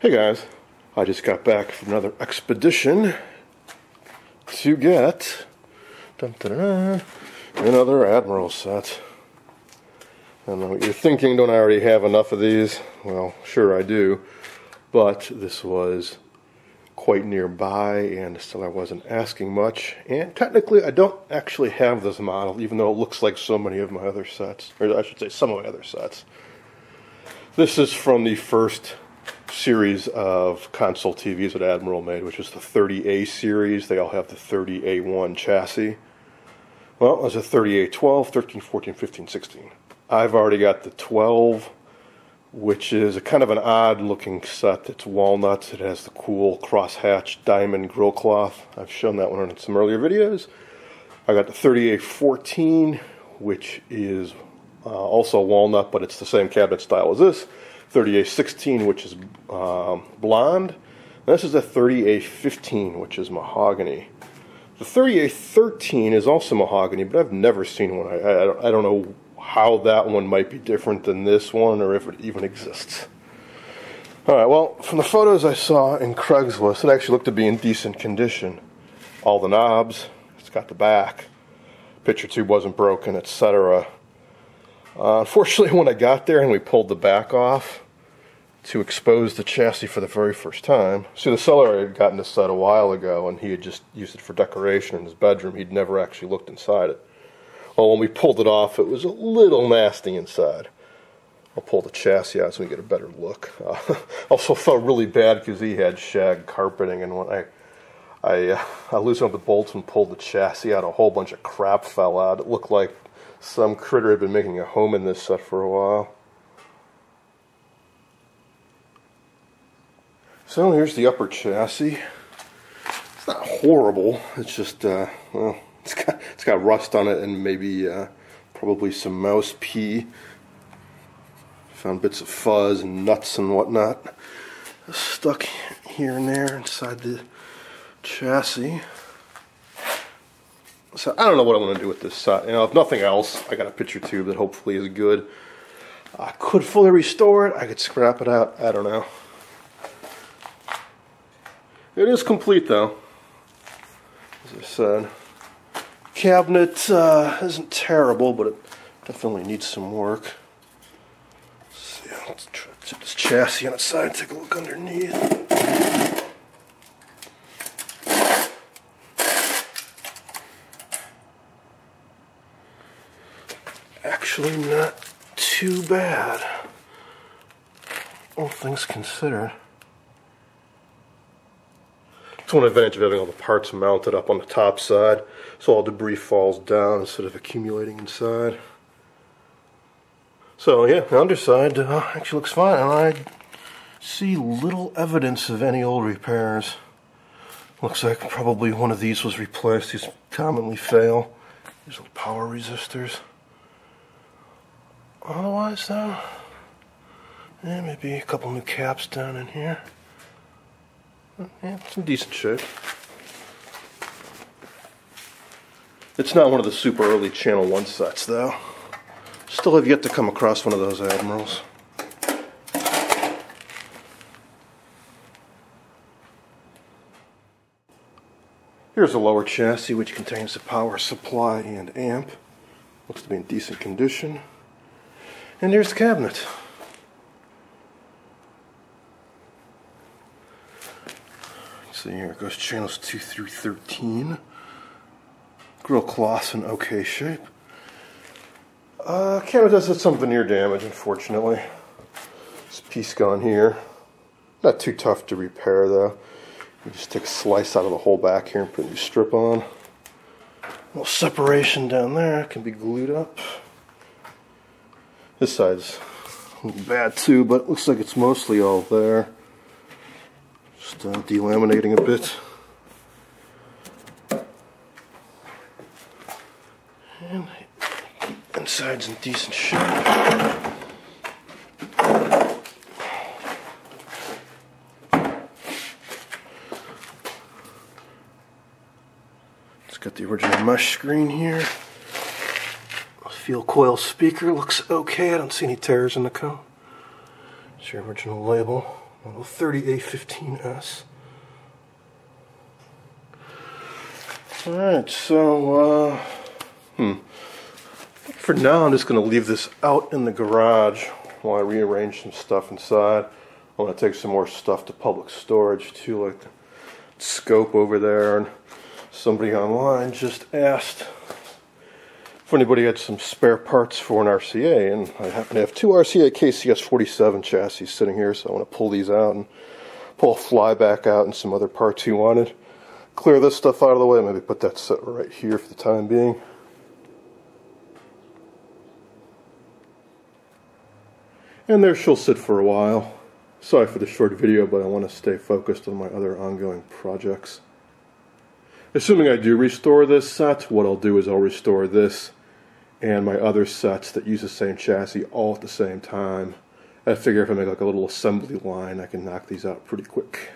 Hey guys, I just got back from another expedition to get another Admiral set. I don't know what you're thinking, don't I already have enough of these? Well, sure I do, but this was quite nearby and still I wasn't asking much, and technically I don't actually have this model, even though it looks like so many of my other sets, or I should say some of my other sets. This is from the first series of console TVs that Admiral made, which is the 30A series. They all have the 30A1 chassis. Well, there's a 30A12, 13, 14, 15, 16. I've already got the 12, which is a kind of an odd looking set. It's walnuts. It has the cool crosshatch diamond grill cloth. I've shown that one in some earlier videos. I got the 30A14, which is also walnut, but it's the same cabinet style as this. 30A16, which is blonde. And this is a 30A15, which is mahogany. The 30A13 is also mahogany, but I've never seen one. I don't know how that one might be different than this one, or if it even exists. Alright, well, from the photos I saw in Craigslist, it actually looked to be in decent condition. All the knobs, it's got the back, picture tube wasn't broken, etc. Unfortunately, when I got there and we pulled the back off to expose the chassis for the very first time, see, the seller had gotten this set a while ago and he had just used it for decoration in his bedroom. He'd never actually looked inside it. Well, when we pulled it off, it was a little nasty inside. I'll pull the chassis out so we get a better look. Also felt really bad because he had shag carpeting, and when I loosened up the bolts and pulled the chassis out, a whole bunch of crap fell out. It looked like some critter had been making a home in this set for a while. So here's the upper chassis. It's not horrible. It's just, well, it's got rust on it and maybe probably some mouse pee. Found bits of fuzz and nuts and whatnot stuck here and there inside the chassis. So I don't know what I'm going to do with this set. You know, if nothing else, I got a picture tube that hopefully is good. I could fully restore it. I could scrap it out. I don't know. It is complete though, as I said. Cabinet isn't terrible, but it definitely needs some work. Let's see, let's try to tip this chassis on its side, take a look underneath. Actually not too bad, all things considered. It's one advantage of having all the parts mounted up on the top side, so all debris falls down instead of accumulating inside. So yeah, the underside actually looks fine, and I see little evidence of any old repairs. Looks like probably one of these was replaced. These commonly fail. These little power resistors. Otherwise though, yeah, maybe a couple new caps down in here. Yeah, it's in decent shape. It's not one of the super early Channel 1 sets though. Still have yet to come across one of those Admirals. Here's the lower chassis, which contains the power supply and amp. Looks to be in decent condition. And there's the cabinet. So here it goes, channels 2 through 13. Grill cloth's in okay shape. Cabinet does have some veneer damage, unfortunately. This piece gone here. Not too tough to repair though. You just take a slice out of the whole back here and put a new strip on. A little separation down there, can be glued up. This side's a little bad too, but it looks like it's mostly all there. Just delaminating a bit. And inside's in decent shape. It's got the original mesh screen here. Fuel coil speaker looks okay. I don't see any tears in the cone. It's your original label. Model 30A15S. Alright, so, for now I'm just going to leave this out in the garage while I rearrange some stuff inside. I want to take some more stuff to public storage too, like the scope over there. And somebody online just asked if anybody had some spare parts for an RCA, and I happen to have two RCA KCS47 chassis sitting here, so I want to pull these out and pull a flyback out and some other parts he wanted. Clear this stuff out of the way, maybe put that set right here for the time being. And there she'll sit for a while. Sorry for the short video, but I want to stay focused on my other ongoing projects. Assuming I do restore this set, what I'll do is I'll restore this and my other sets that use the same chassis all at the same time. I figure if I make like a little assembly line, I can knock these out pretty quick.